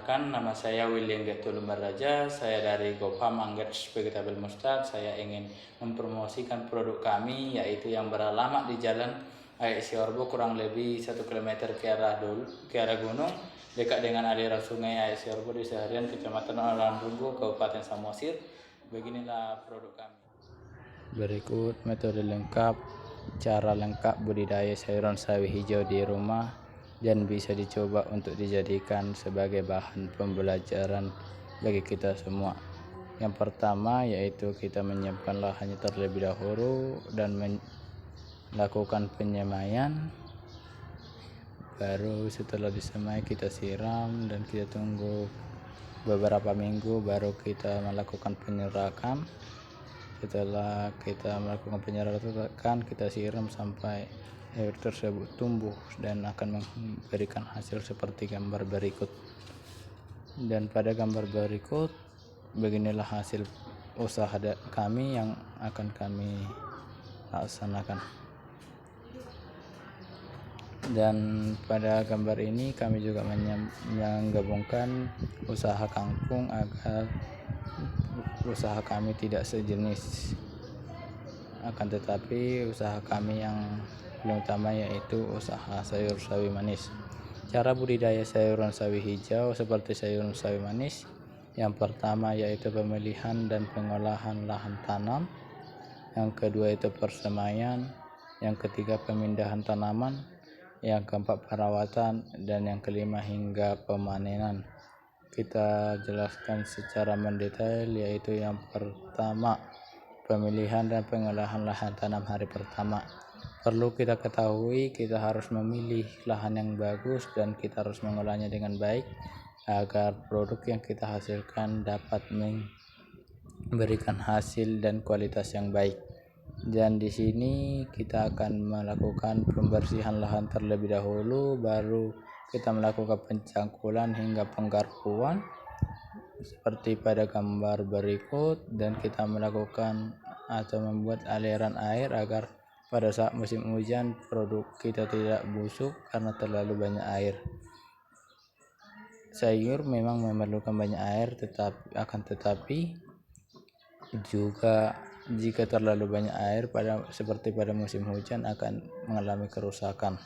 Perkenalkan, nama saya William Getul Raja. Saya dari Gopam Anggers Vegetable Mustard. Saya ingin mempromosikan produk kami, yaitu yang beralamat di Jalan Aik Siorbo, kurang lebih 1 km ke arah gunung, dekat dengan aliran sungai Aik Siorbo di Seharian, Kecamatan Alang Runggu, Kabupaten Samosir. Beginilah produk kami. Berikut metode lengkap, cara lengkap budidaya sayuran sawi hijau di rumah dan bisa dicoba untuk dijadikan sebagai bahan pembelajaran bagi kita semua. Yang pertama yaitu kita menyiapkan lahannya terlebih dahulu dan melakukan penyemaian. Baru setelah disemai kita siram dan kita tunggu beberapa minggu baru kita melakukan penyerakan. Setelah kita melakukan penyerakan, kita siram sampai air tersebut tumbuh dan akan memberikan hasil seperti gambar berikut. Dan pada gambar berikut, beginilah hasil usaha kami yang akan kami laksanakan. Dan pada gambar ini kami juga menggabungkan usaha kangkung agar usaha kami tidak sejenis, akan tetapi usaha kami yang paling utama yaitu usaha sayur sawi manis. Cara budidaya sayuran sawi hijau seperti sayuran sawi manis, yang pertama yaitu pemilihan dan pengolahan lahan tanam, yang kedua itu persemaian, yang ketiga pemindahan tanaman, yang keempat perawatan, dan yang kelima hingga pemanenan. Kita jelaskan secara mendetail, yaitu yang pertama pemilihan dan pengolahan lahan tanam hari pertama. Perlu kita ketahui, kita harus memilih lahan yang bagus dan kita harus mengolahnya dengan baik agar produk yang kita hasilkan dapat memberikan hasil dan kualitas yang baik. Dan di sini kita akan melakukan pembersihan lahan terlebih dahulu, baru kita melakukan pencangkulan hingga penggarpuan seperti pada gambar berikut, dan kita melakukan atau membuat aliran air agar pada saat musim hujan produk kita tidak busuk karena terlalu banyak air. Sayur memang memerlukan banyak air, tetapi juga jika terlalu banyak air seperti pada musim hujan akan mengalami kerusakan.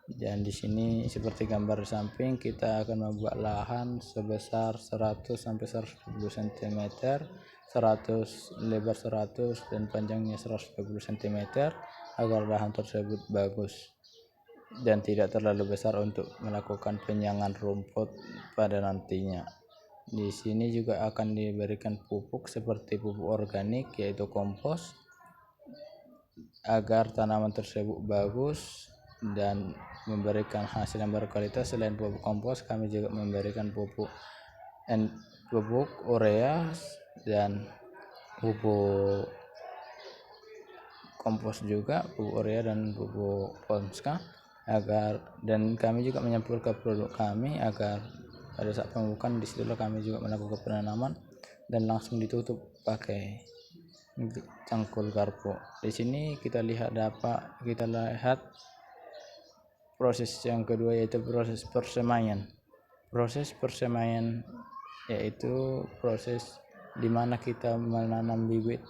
Dan di sini seperti gambar samping, kita akan membuat lahan sebesar 100 sampai 120 cm, 100 lebar 100 dan panjangnya 120 cm agar lahan tersebut bagus dan tidak terlalu besar untuk melakukan penyangan rumput pada nantinya. Di sini juga akan diberikan pupuk seperti pupuk organik yaitu kompos agar tanaman tersebut bagus dan memberikan hasil yang berkualitas. Selain pupuk kompos, kami juga memberikan pupuk urea dan pupuk kompos juga, pupuk urea dan pupuk ponska, dan kami juga menyampurkan produk kami agar pada saat pembukaan disitulah kami juga melakukan penanaman dan langsung ditutup pakai cangkul garpu. Di sini kita lihat proses yang kedua yaitu proses persemaian. Proses persemaian yaitu proses di mana kita menanam bibit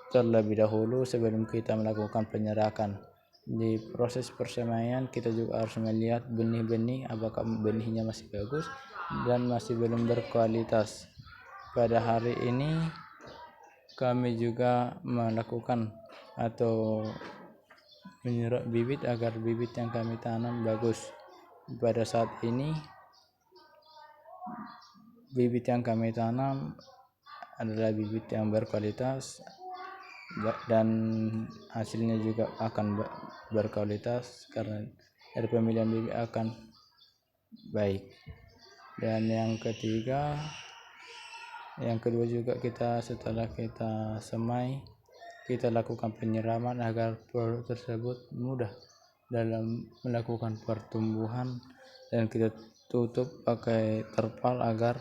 terlebih dahulu sebelum kita melakukan penyerakan. Di proses persemaian kita juga harus melihat benih-benih, apakah benihnya masih bagus dan masih belum berkualitas. Pada hari ini kami juga melakukan atau menyerap bibit agar bibit yang kami tanam bagus. Pada saat ini bibit yang kami tanam adalah bibit yang berkualitas dan hasilnya juga akan berkualitas karena dari pemilihan bibit akan baik. Dan yang kedua juga setelah kita semai, kita lakukan penyiraman agar produk tersebut mudah dalam melakukan pertumbuhan, dan kita tutup pakai terpal agar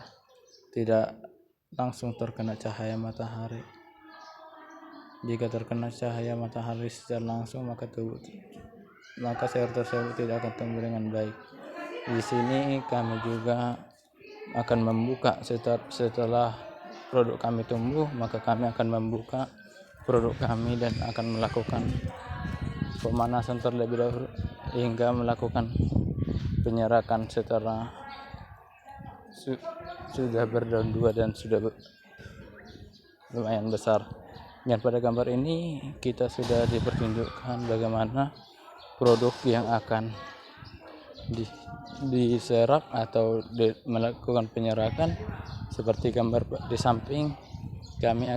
tidak langsung terkena cahaya matahari. Jika terkena cahaya matahari secara langsung maka sayur tersebut tidak akan tumbuh dengan baik. Di sini kami juga akan membuka setelah produk kami tumbuh, maka kami akan membuka produk kami dan akan melakukan pemanasan terlebih dahulu hingga melakukan penyerakan setelah sudah berdaun dua dan sudah lumayan besar. Dan pada gambar ini kita sudah dipertunjukkan bagaimana produk yang akan diserak atau melakukan penyerakan. Seperti gambar di samping, kami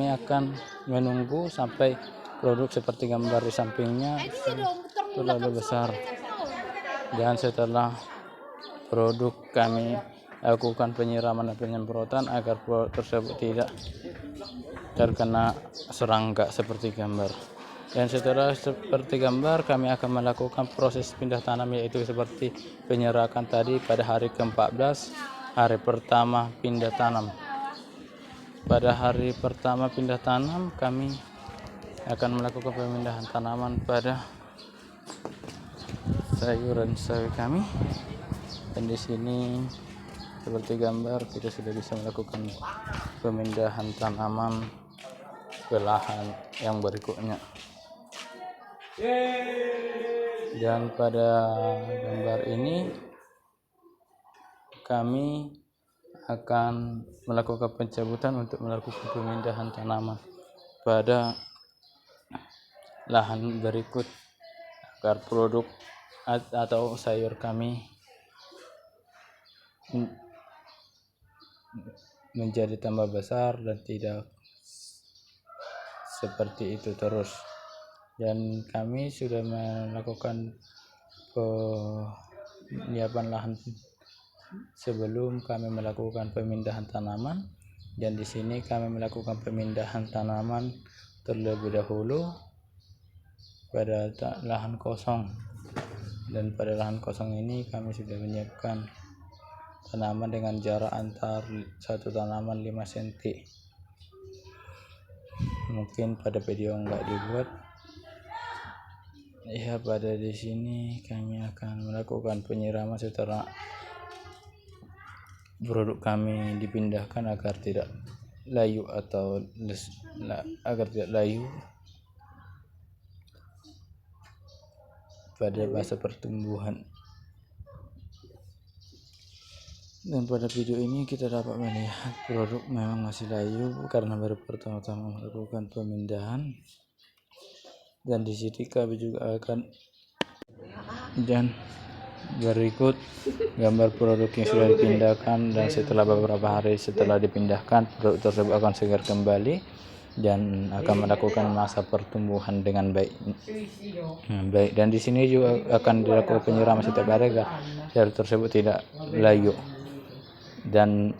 akan menunggu sampai produk seperti gambar di sampingnya terlalu besar, dan setelah produk kami lakukan penyiraman dan penyemprotan agar produk tersebut tidak terkena serangga seperti gambar. Dan setelah seperti gambar, kami akan melakukan proses pindah tanam, yaitu seperti penyerakan tadi pada hari ke-14, hari pertama pindah tanam. Pada hari pertama pindah tanam, kami akan melakukan pemindahan tanaman pada sayuran sawi kami. Dan di sini seperti gambar, kita sudah bisa melakukan pemindahan tanaman ke lahan yang berikutnya. Dan pada gambar ini kami akan melakukan pencabutan untuk melakukan pemindahan tanaman pada lahan berikut agar produk atau sayur kami menjadi tambah besar dan tidak seperti itu terus. Dan kami sudah melakukan penyiapan lahan sebelum kami melakukan pemindahan tanaman. Dan di sini kami melakukan pemindahan tanaman terlebih dahulu pada lahan kosong. Dan pada lahan kosong ini kami sudah menyiapkan tanaman dengan jarak antar satu tanaman 5 cm. Mungkin pada video enggak dibuat. Ya, pada di sini kami akan melakukan penyiraman setelah produk kami dipindahkan agar tidak layu pada masa pertumbuhan. Dan pada video ini kita dapat melihat produk memang masih layu karena baru pertama-tama melakukan pemindahan. Dan di sini kami juga akan, dan berikut gambar produk yang sudah dipindahkan, dan setelah beberapa hari setelah dipindahkan, produk tersebut akan segar kembali dan akan melakukan masa pertumbuhan dengan baik. Dan di sini juga akan dilakukan penyiraman setiap hari agar sayur tersebut tidak layu. Dan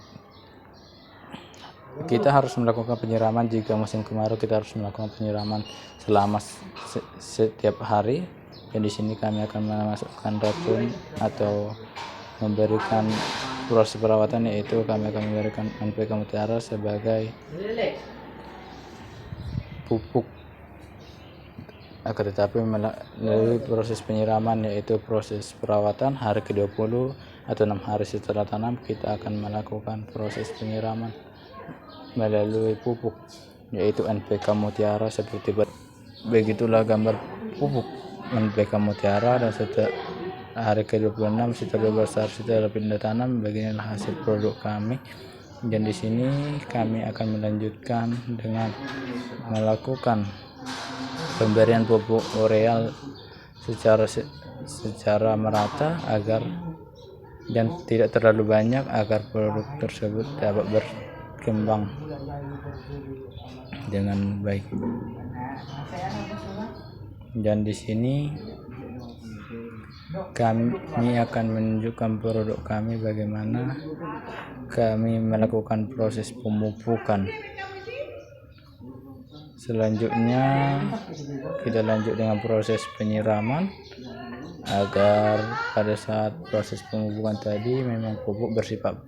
kita harus melakukan penyiraman jika musim kemarau, kita harus melakukan penyiraman selama setiap hari. Dan di sini kami akan memasukkan racun atau memberikan proses perawatan, yaitu kami akan memberikan NPK Mutiara sebagai pupuk. Akan tetapi melalui proses penyiraman, yaitu proses perawatan hari ke-20 atau 6 hari setelah tanam, kita akan melakukan proses penyiraman melalui pupuk, yaitu NPK Mutiara. Seperti begitulah gambar pupuk NPK Mutiara. Dan setelah hari ke-26 setelah besar setelah pindah tanam, beginilah hasil produk kami. Dan di sini kami akan melanjutkan dengan melakukan pemberian pupuk urea secara merata agar dan tidak terlalu banyak agar produk tersebut dapat berkembang dengan baik. Dan di sini kami akan menunjukkan produk kami bagaimana kami melakukan proses pemupukan. Selanjutnya kita lanjut dengan proses penyiraman agar pada saat proses pemupukan tadi memang pupuk bersifat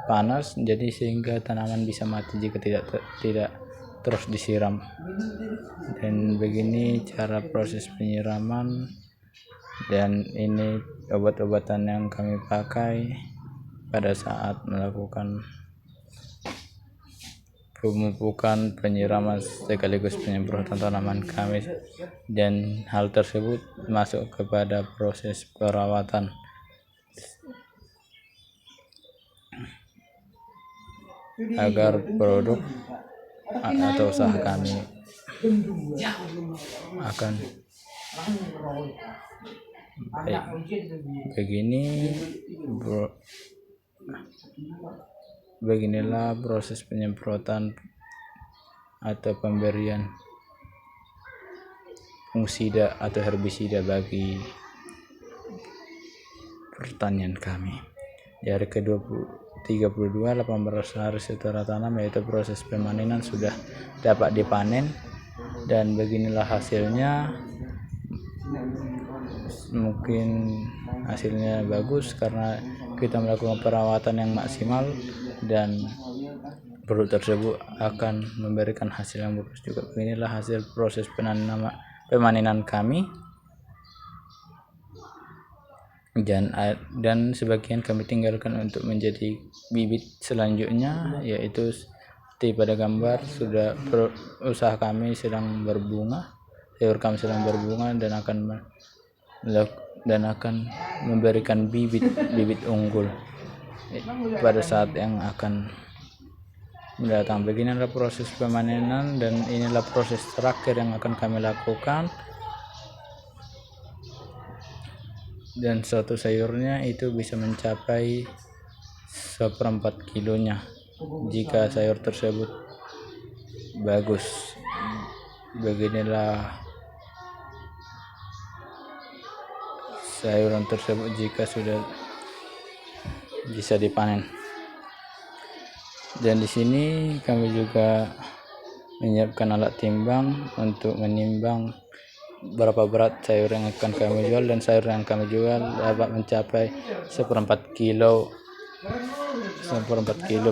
panas, jadi sehingga tanaman bisa mati jika tidak terus disiram. Dan begini cara proses penyiraman dan ini obat-obatan yang kami pakai pada saat melakukan pemupukan, penyiraman sekaligus penyemprotan tanaman kami, dan hal tersebut masuk kepada proses perawatan agar produk atau usaha kami akan baik. Beginilah proses penyemprotan atau pemberian fungisida atau herbisida bagi pertanian kami. Di hari ke-32 18 hari setelah tanam, yaitu proses pemanenan, sudah dapat dipanen, dan beginilah hasilnya. Mungkin hasilnya bagus karena kita melakukan perawatan yang maksimal, dan produk tersebut akan memberikan hasil yang bagus juga. Beginilah hasil proses pemanenan kami, dan sebagian kami tinggalkan untuk menjadi bibit selanjutnya, yaitu seperti pada gambar sudah usaha kami sedang berbunga, sayur kami sedang berbunga, dan akan memberikan bibit unggul pada saat yang akan mendatang. Beginilah proses pemanenan, dan inilah proses terakhir yang akan kami lakukan. Dan satu sayurnya itu bisa mencapai 1/4 kilonya jika sayur tersebut bagus. Beginilah sayuran tersebut jika sudah bisa dipanen. Dan di sini kami juga menyiapkan alat timbang untuk menimbang berapa berat sayur yang akan kami jual, dan sayur yang kami jual dapat mencapai 1/4 kilo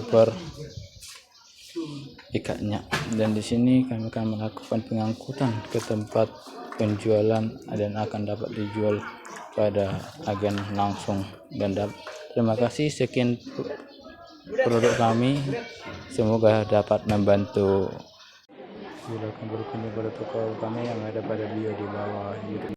per ikatnya. Dan di sini kami akan melakukan pengangkutan ke tempat penjualan dan akan dapat dijual pada agen langsung. Dan terima kasih, sekian produk kami, semoga dapat membantu. Silakan berkunjung pada toko kami yang ada pada bio di bawah YouTube.